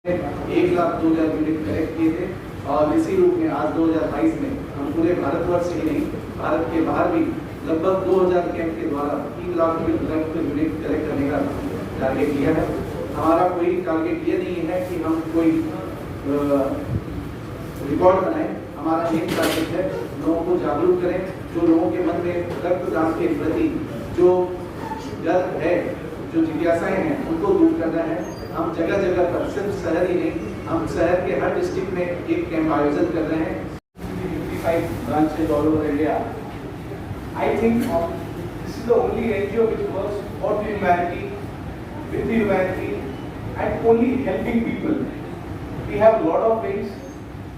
1,02,000 unit collect किए थे और इसी रूप में आज 2022 में हम पूरे भारतवर्ष ही नहीं, भारत के बाहर भी लगभग 2,000 कैंप के द्वारा 3 लाख यूनिट कलेक्ट करने का टारगेट लिया है। हमारा कोई टारगेट ये नहीं है कि हम कोई रिकॉर्ड बनाएं, हमारा एक टारगेट है लोगों को जागरूक करें, जो लोगों के मन में रक्तदान के प्रति जो डर है, जो जिज्ञासाएं हैं, उनको दूर करना है। हम जगह जगह पर, सिर्फ शहर ही नहीं, हम शहर के हर डिस्ट्रिक्ट में एक कैंप आयोजन कर रहे हैं। 55 branches all over India. I think this is the only NGO which works for the humanity, with the humanity, and only helping people. We have a lot of wings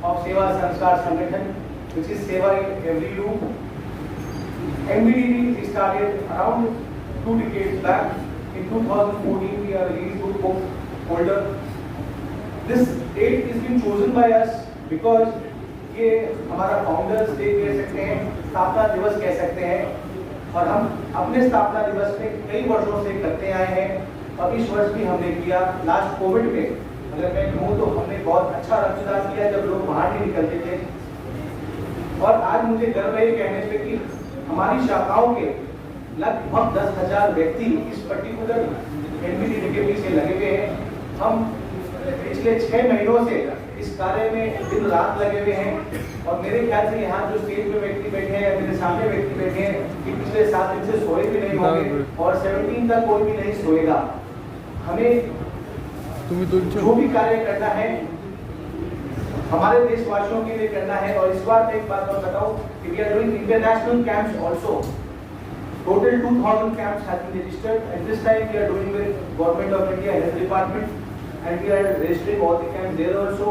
of Seva Sanskar Sangathan, which is Seva in every room. MBDD started around 2 decades back. In 2014, we are released to book holder. This date is been chosen by us because ये हमारा founders day कह सकते हैं, स्थापना दिवस कह सकते हैं, और हम अपने स्थापना दिवस में कई वर्षों से करते आए हैं और इस वर्ष भी हमने किया। लास्ट कोविड में अगर मैं कहूँ तो हमने बहुत अच्छा रक्तदान किया जब लोग बाहर नहीं निकलते थे। और आज मुझे गर्व है कहने पे कि हमारी शाखाओं के लगभग 10,000 व्यक्ति इस पर्टिकुलर एमबीडीडी के पीछे लगे हुए हैं। हम पिछले 6 महीनों से इस कार्य में दिन रात लगे हुए हैं और मेरे ख्याल से यहाँ जो स्टेज पे व्यक्ति बैठे हैं, मेरे सामने व्यक्ति बैठे हैं कि पिछले 7 दिन से सोए भी नहीं होंगे और 17 तक कोई भी नहीं सोएगा। हमें जो भी कार्य करना है हमारे देशवासियों के लिए करना है। और इस बार मैं एक बात और बताऊं कि we are doing international camps also. Total 2,000 camps have been registered, and this time we are doing with Government of India Health Department, and we are registering all the camps there also.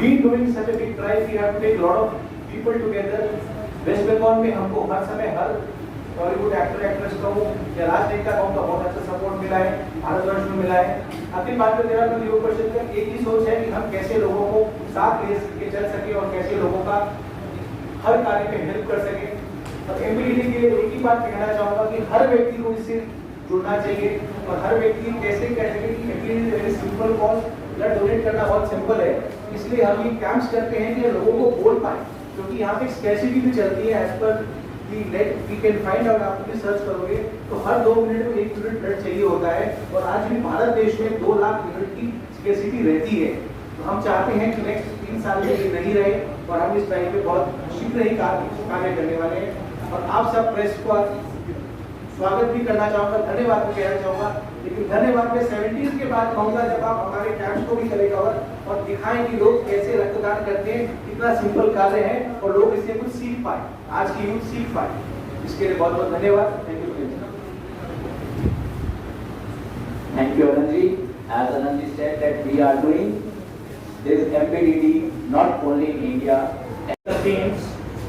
Being doing such a big drive, we have to take a lot of people together. West Bengal में हमको हर समय हर Bollywood actor actress का हो या राजनेता का उनका बहुत अच्छा सपोर्ट मिला है, भारतवर्ष में मिला है। अखिल भारतीय योग योग परिषद का एक ही सोच है कि हम कैसे लोगों को साथ ले चल सके और कैसे लोगों का हर कार्य में हेल्प कर सके। और एमबीडीडी के लिए एक ही बात कहना चाहूँगा कि हर व्यक्ति को इससे जुड़ना चाहिए और हर व्यक्ति कैसे कह सके कि एमबीडीडी very simple cause, blood donate करना बहुत सिंपल है। इसलिए हम ये कैंप्स करते हैं कि लोगों को बोल पाए, क्योंकि यहाँ पे स्कैर्सिटी भी चलती है। As per the net we can find out, आप भी सर्च करोगे तो हर 2 मिनट में 1 यूनिट ब्लड चाहिए होता है और आज भी भारत देश में 2 लाख यूनिट की स्कैर्सिटी रहती है। तो हम चाहते हैं कि नेक्स्ट 3 साल में ये नहीं रहे और हम इस टाइम पे बहुत शीघ्र ही कार्य करने वाले हैं। और आप सब प्रेस को स्वागत भी करना चाहूँगा, धन्यवाद भी कहना चाहूँगा। लेकिन धन्यवाद मैं 70s के बाद कहूँगा जब आप हमारे कैंप्स को भी करें कवर और दिखाएं कि लोग कैसे रक्तदान करते हैं, कितना सिंपल कार्य है और लोग इससे कुछ सीख पाए, आज की यूथ सीख पाए। इसके लिए बहुत बहुत धन्यवाद। Thank you, Anand ji. As Anand ji said that we are doing this MPDD not only in India.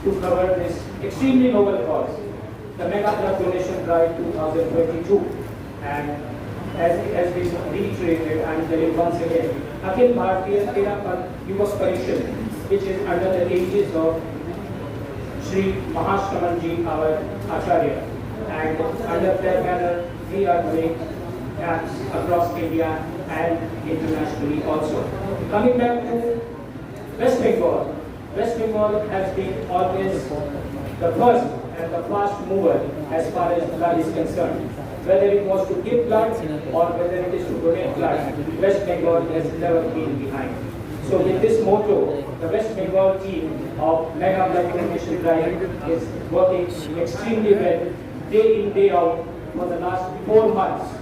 To cover this extremely noble cause, the Mega Blood Donation Drive 2022, and as we reiterated, I am telling once again, Akhil Bharatiya Seva Yuva Parishad, which is under the aegis of Shri Mahashraman ji, our Acharya, and under their banner we are doing camps across India and internationally also. Coming back to West Bengal. West Bengal has been always the first and the fast mover as far as blood is concerned. Whether it was to give blood or whether it is to donate blood, West Bengal has never been behind. So with this motto, the West Bengal team of Mega Blood Donation Drive is working extremely well, day in, day out, for the last 4 months.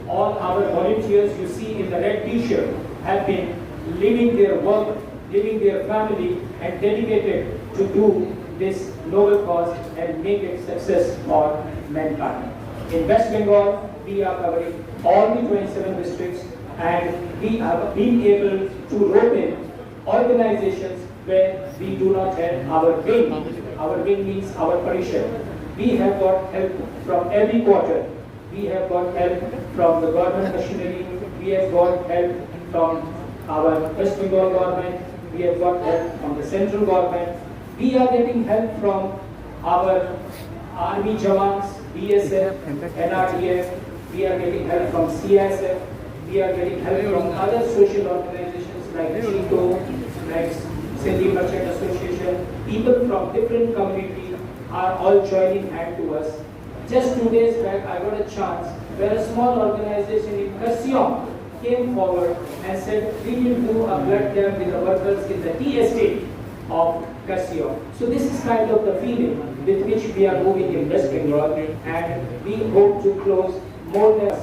All our volunteers you see in the red t-shirt have been leaving their work, leaving their family and dedicated to do this noble cause and make it success for mankind. In West Bengal, we are covering all the 27 districts and we have been able to rope in organizations where we do not have our wing. Our wing means our parishad. We have got help from every quarter. We have got help from the government machinery. We have got help from our West Bengal government. We have got help from the central government. We are getting help from our army jawans, BSF, NRDF. We are getting help from CSF. we are getting help from other social organizations like CHITO, like Sindhi Merchant Association. People from different communities are all joining hand to us. Just 2 days back, I got a chance where a small organization in Kurseong came forward and said, we will do a blood camp with the workers in the tea estate of Kurseong. So this is kind of the feeling with which we are moving in West Bengal, and we hope to close more than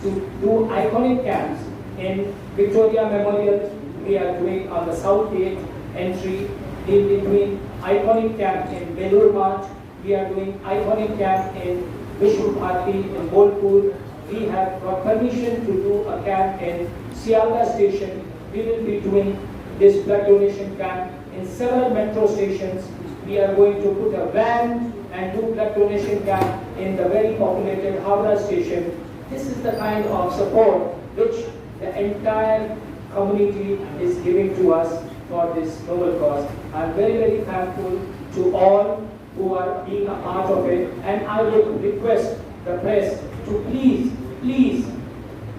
to do iconic camps in Victoria Memorial. We are doing on the South Gate entry, in between iconic camp in Belur March. We are doing iconic camp in Vishnu Bharati in Bolpur. We have got permission to do a camp in Sialda station. We will be doing this blood donation camp in several metro stations. We are going to put a van and do blood donation camp in the very populated Howrah station. This is the kind of support which the entire community is giving to us for this noble cause. I am very, very thankful to all who are being a part of it, and I would request the press to please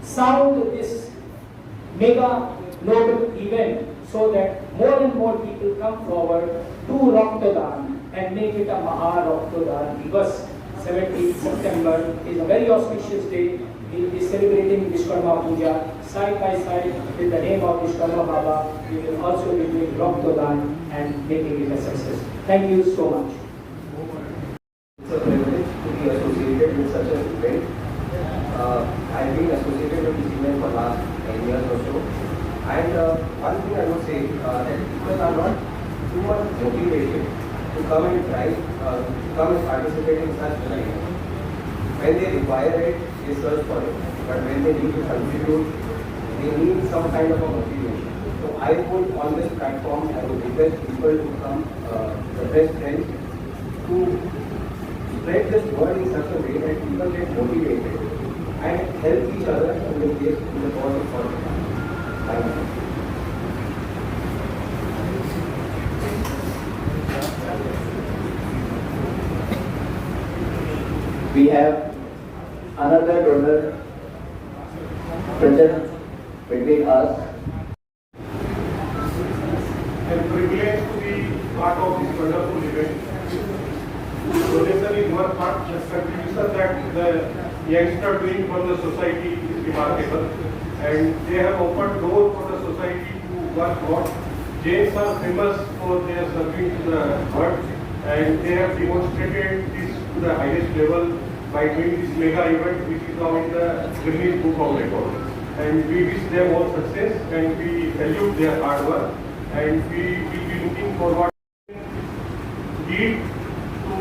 sound this mega noble event so that more and more people come forward to Raktadan and make it a Maha Raktadan Divas. 17th September is a very auspicious day. We will be celebrating Vishkarma Puja side by side with the name of Vishkarma Baba. We will also be doing Raktadan and making it a success. Thank you so much. It's a privilege to be associated with such an event. I've been associated with this event for last 10 years or so. And one thing I would say that people are not too much motivated to come and try, come and participate in such events. When they require it, they search for it. But when they need to contribute, they need some kind of a motivation. So I would, on this platform, I would request people to come, the best friends, to spread this word in such a way that people get motivated and help each other in the case in the cause of God. Thank you. We have another donor present between us. I'm privileged to be part of this wonderful event. Donation is one part, the contribution that the youngsters doing for the society is remarkable, and they have opened doors for the society to work more. Jains are famous for their serving to the world, and they have demonstrated this to the highest level by doing this mega event, which is now in the Guinness Book of Records. And we wish them all success, and we salute their hard work, and we will be looking forward to give to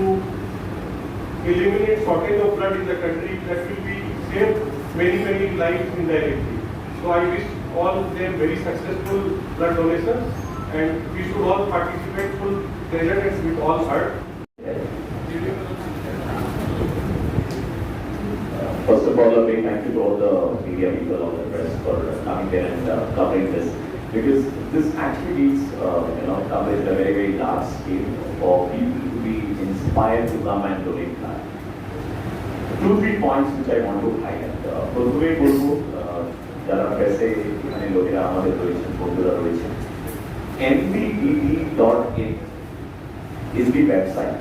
eliminate shortage of blood in the country that will be save many lives indirectly. So I wish all them very successful blood donations, and we should all participate full pleasure and with all heart. First of all, a big thank you to all the media people, all the press for coming there and covering this, because this actually needs coverage at a very large scale for people to be inspired to come and donate blood. 2-3 points which I want to highlight. প্রথমে বলবো যারা প্রেসে এখানে লোকেরা আমাদের রয়েছেন, বন্ধুরা রয়েছেন, mbdd.in is the website.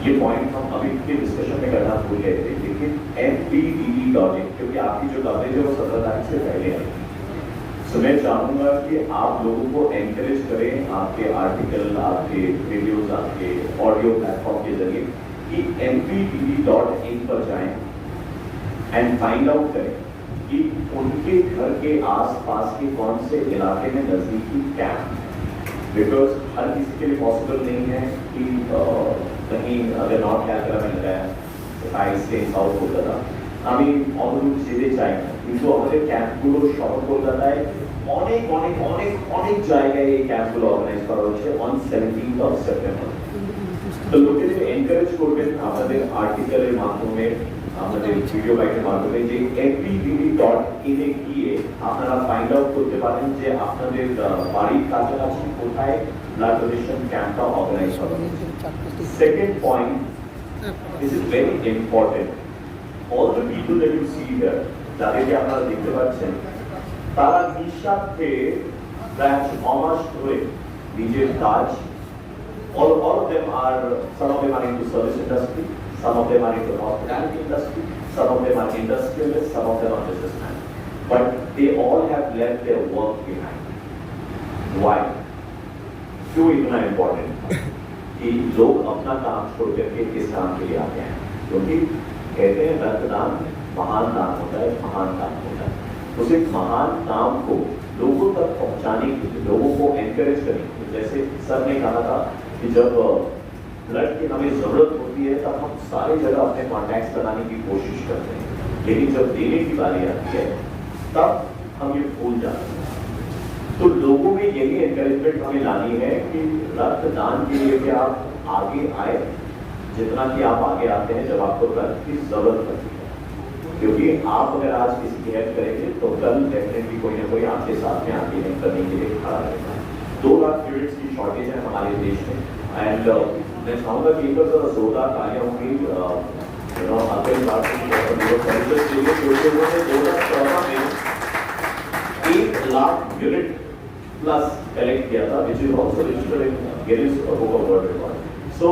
ये पॉइंट हम अभी के डिस्कशन में करना भूल गए थे, लेकिन mbdd.in क्योंकि आपकी जो कवरेज है वो 17 तारीख से पहले है। तो मैं चाहूँगा कि आप लोगों को एनकरेज करें आपके आर्टिकल, आपके वीडियोस, आपके ऑडियो प्लेटफॉर्म के जरिए कि mbdd.in पर जाएं एंड फाइंड आउट करें कि उनके घर के आसपास के कौन से इलाके में नजदीकी कैंप, बिकॉज हर किसी के लिए पॉसिबल नहीं है कि कहीं अगर नॉर्थ कैलकाटा में लगाया आई स्टे साउथ कोलकाता আমি অনেক যেতে চাই না, কিন্তু আমাদের ক্যাম্পগুলো শহর কলকাতায় অনেক অনেক অনেক অনেক জায়গায় এই ক্যাম্পগুলো অর্গানাইজ করা হচ্ছে অন 17th of September। তো লোকেদের এনকারেজ করবেন আপনাদের আর্টিকেলের মাধ্যমে, আমাদের ভিডিও বাইটের মাধ্যমে, যে mbdd.in এ গিয়ে আপনারা ফাইন্ড আউট করতে পারেন যে আপনাদের বাড়ির কাছাকাছি কোথায় ব্লাড ডোনেশন ক্যাম্পটা অর্গানাইজ করা হচ্ছে। Second point, this is very important. All the people that you see here, যাদেরকে আপনারা দেখতে পাচ্ছেন, তারা নিঃস্বার্থে প্রায় 6 মাস ধরে নিজের কাজ, all of them are, some of them are into service industry, some of them are into hospitality industry, some of them are industrialists, some of them are businessmen, but they all have left their work behind. Why? क्यों इतना important कि लोग अपना काम छोड़ करके इस काम के लिए आते हैं? क्योंकि कहते हैं रक्तदान महान दान होता है, महान काम होता है। उस एक महान काम को लोगों तक पहुंचाने के लिए, लोगों को एनकरेज करने के लिए, जैसे सर ने कहा था कि जब ब्लड की हमें जरूरत होती है तब हम सारे जगह अपने कॉन्टैक्ट्स बनाने की कोशिश करते हैं, लेकिन जब देने की बारी आती है तब हम ये भूल जाते हैं। तो लोगों में यही एनकरेजमेंट हमें लानी है कि रक्तदान के लिए भी आप आगे आए, जितना कि आप आगे आते हैं जब आपको रक्त की जरूरत पड़ती है, क्योंकि आप अगर आज किसी की हेल्प करेंगे तो कल डेफिनेटली कोई ना कोई आपके साथ में आगे हेल्प करने के लिए खड़ा रहेगा। 2 लाख यूनिट्स की शॉर्टेज है हमारे देश में, एंड मैं चाहूंगा कि एक बार जरा जोरदार तालियां होंगी आखिर बात क्योंकि उन्होंने 2014 में 1 लाख यूनिट प्लस कलेक्ट किया था, which is also registered in Guinness book of world record. So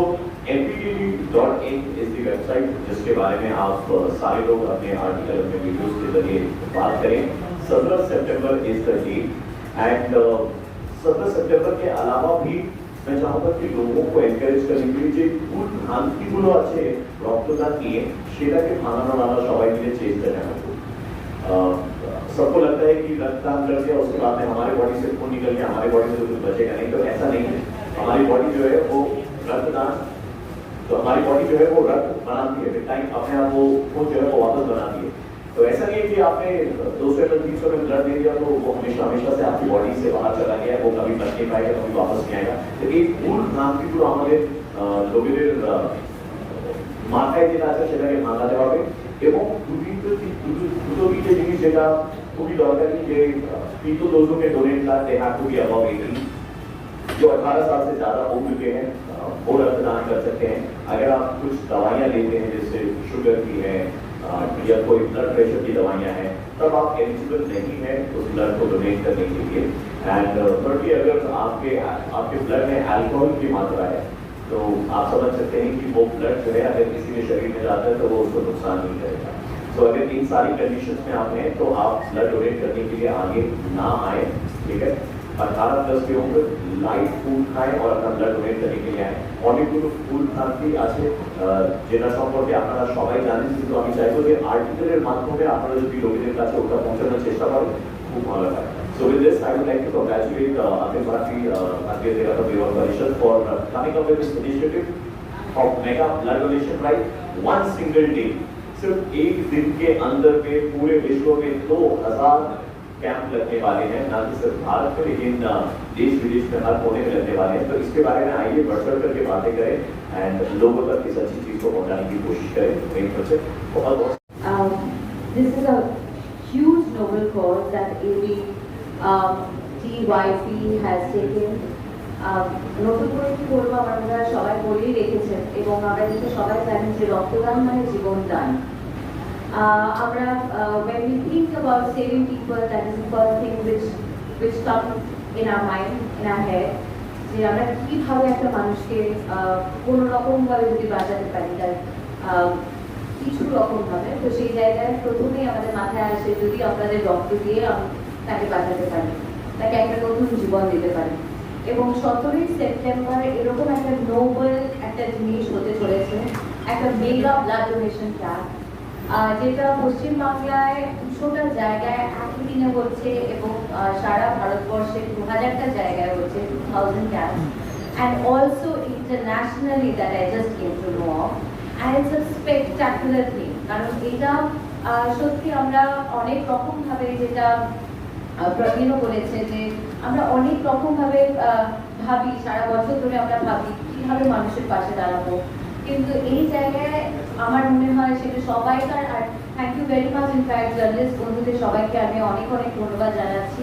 mpdd.in is the website जिसके बारे में आप सारे लोग अपने आर्टिकल, अपने वीडियोस के जरिए बात करें। 17 September is the date, and 17 सितंबर के अलावा भी मैं चाहूंगा कि लोगों को एनकरेज करने के लिए ভুল ভ্রান্তিগুলো আছে রক্তদান নিয়ে, সেটাকে ভাঙানোর আমরা সবাই মিলে চেষ্টা করব। सबको लगता है कि रक्तदान कर दिया उसके बाद में हमारे बॉडी से खून निकल गया, हमारे बॉडी से कुछ बचेगा नहीं, तो ऐसा नहीं है। हमारी बॉडी जो है वो रक्तदान, तो हमारी बॉडी जो है वो रक्त बनाती है, टाइम अपने आप वो खून जो है वो वापस बनाती है। तो ऐसा नहीं है कि आपने 200 ml 300 ml ब्लड दे दिया तो वो हमेशा हमेशा से आपकी बॉडी से बाहर चला गया, वो कभी बच नहीं पाएगा, कभी वापस नहीं आएगा। तो एक ভুল ভ্রান্তিগুলো আমাদের লোকেদের মাথায় যেটা আছে সেটাকে ভাঙাতে হবে, এবং দুটো জিনিস যেটা খুবই দরকারি যে people those who can donate blood they have to be above 18, जो 18 साल से ज्यादा हो चुके हैं वो रक्तदान कर सकते हैं। अगर आप कुछ दवाइयाँ लेते हैं जैसे शुगर की है या कोई ब्लड प्रेशर की दवाइयाँ हैं, तब आप एलिजिबल नहीं है उस ब्लड को डोनेट करने के लिए। एंड बल्कि अगर आपके ब्लड में अल्कोहल की मात्रा है तो आप समझ सकते हैं कि वो ब्लड जो है अगर किसी के शरीर में जाता है तो वो उसको नुकसान नहीं करेगा। तो अगर इन सारी कंडीशंस में आप हैं तो आप ब्लड डोनेट करने के लिए आगे ना आए, ठीक है। 18+ के उम्र लाइट फूड खाएं और अपना ब्लड डोनेट करने के लिए आए। অনেকগুলো ফুল ভ্রান্তি আছে যেটা সম্পর্কে আপনারা সবাই জানেন, কিন্তু আমি চাইবো যে আর্টিকেলের মাধ্যমে আপনারা যদি লোকেদের কাছে ওটা পৌঁছানোর চেষ্টা করেন খুব ভালো হয়। So with this, I would like to congratulate Akhil Bharati Bharatiya Devata Vivan Parishad for coming up with this initiative of mega blood donation drive, one single day। सिर्फ एक दिन के अंदर में पूरे विश्व में 2000 कैंप लगने वाले हैं, ना कि सिर्फ भारत में लेकिन देश विदेश में हर कोने में लगने वाले हैं। तो इसके बारे में आइए बढ़ चढ़ करके बातें करें एंड लोगों तक इस अच्छी चीज को पहुंचाने की कोशिश करें। मेरी तरफ से बहुत बहुत This is a huge noble cause that ABTYP has taken. নতুন করে কি বলবো, আমরা সবাই বলেই রেখেছেন এবং আমরা কিন্তু সবাই জানি যে রক্তদান মানে জীবনদান। আমরা when we think about saving people, that is the first thing which comes in our mind, in our head, যে আমরা কিভাবে একটা মানুষকে কোনো রকম ভাবে যদি বাঁচাতে পারি, তার কিছু রকম ভাবে, তো সেই জায়গায় প্রথমেই আমাদের মাথায় আসে যদি আপনাদের রক্ত দিয়ে তাকে বাঁচাতে পারি, তাকে একটা নতুন জীবন দিতে পারি। এবং 17 সেপ্টেম্বর এরকম একটা নোবেল একটা জিনিস হতে চলেছে, একটা মেগা ব্লাড ডোনেশন ক্যাম্প, যেটা পশ্চিমবাংলায় 200টা জায়গায় একই দিনে হচ্ছে এবং সারা ভারতবর্ষে 2000টা জায়গায় হচ্ছে, 2000 camp, and also internationally that I just came to know of, and it's a spectacular thing। কারণ এটা সত্যি আমরা অনেক রকম ভাবে, যেটা প্রবীণও বলেছে যে আমরা অনেক রকম ভাবে ভাবি, সারা বছর ধরে আমরা ভাবি কিভাবে মানুষের পাশে দাঁড়াবো, কিন্তু এই জায়গায় আমার মনে হয় সেটা সবাইকার। আর thank you very much, in fact journalist বন্ধুদের সবাইকে আমি অনেক অনেক ধন্যবাদ জানাচ্ছি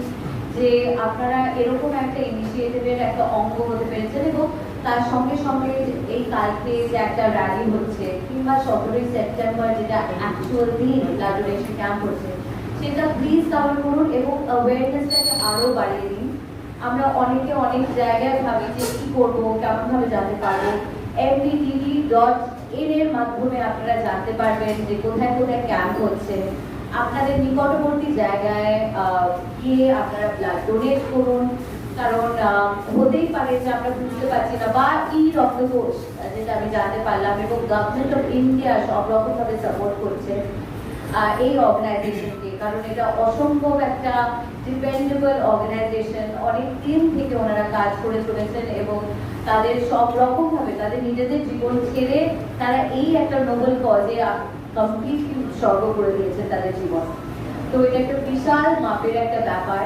যে আপনারা এরকম একটা ইনিশিয়েটিভের একটা অঙ্গ হতে পেরেছেন, এবং তার সঙ্গে সঙ্গে এই কালকে যে একটা র্যালি হচ্ছে কিংবা 17 সেপ্টেম্বর যেটা অ্যাকচুয়াল দিন ব্লাড ডোনেশন ক্যাম্প হচ্ছে, সেটা প্লিজ কভার করুন এবং অ্যাওয়ারনেসটাকে আরও বাড়িয়ে দিন। আমরা অনেকে অনেক জায়গায় ভাবি যে কী করবো, কেমনভাবে জানতে পারবো। mbdd.in এর মাধ্যমে আপনারা জানতে পারবেন যে কোথায় কোথায় ক্যাম্প হচ্ছে। আপনাদের নিকটবর্তী জায়গায় গিয়ে আপনারা ব্লাড ডোনেট করুন, কারণ হতেই পারে যে আমরা বুঝতে পারছি না, বা রক্তকোষ যেটা আমি জানতে পারলাম, এবং গভর্নমেন্ট অফ ইন্ডিয়া সব রকমভাবে সাপোর্ট করছে এই অর্গানাইজেশনকে, কারণ এটা অসম্ভব একটা ডিপেন্ডেবল অর্গানাইজেশন। অনেক দিন থেকে ওনারা কাজ করে চলেছেন এবং তাদের সব রকমভাবে তাদের নিজেদের জীবন ছেড়ে তারা এই একটা নোবেল কজে কমপ্লিটলি উৎসর্গ করে দিয়েছেন তাদের জীবন। তো এটা একটা বিশাল মাপের একটা ব্যাপার।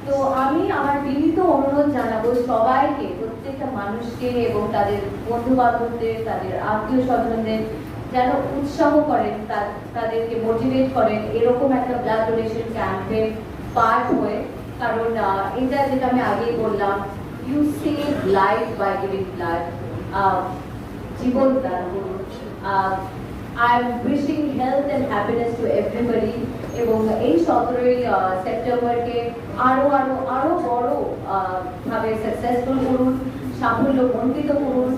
তো আমি আমার বিনীত অনুরোধ জানাবো সবাইকে, প্রত্যেকটা মানুষকে এবং তাদের বন্ধু বান্ধবদের, তাদের আত্মীয় স্বজনদের যেন উৎসাহ করেন, তাদেরকে মোটিভেট করেন এরকম একটা ব্লাড ডোনেশন ক্যাম্পে পার্ট হয়ে। কারণ এটা যেটা আমি আগেই বললাম, you save life by giving blood, জীবন দান করুন। I am wishing health and happiness to everybody এবং এই 17ই সেপ্টেম্বরকে আরো বড় ভাবে সাকসেসফুল করুন, সাফল্য মণ্ডিত করুন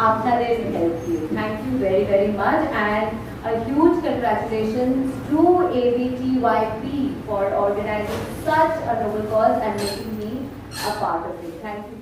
আপনাদের হেল্প দিয়ে। Thank you very very much and a huge congratulations to ABTYP for organizing such a noble cause and making me a part of it. Thank you.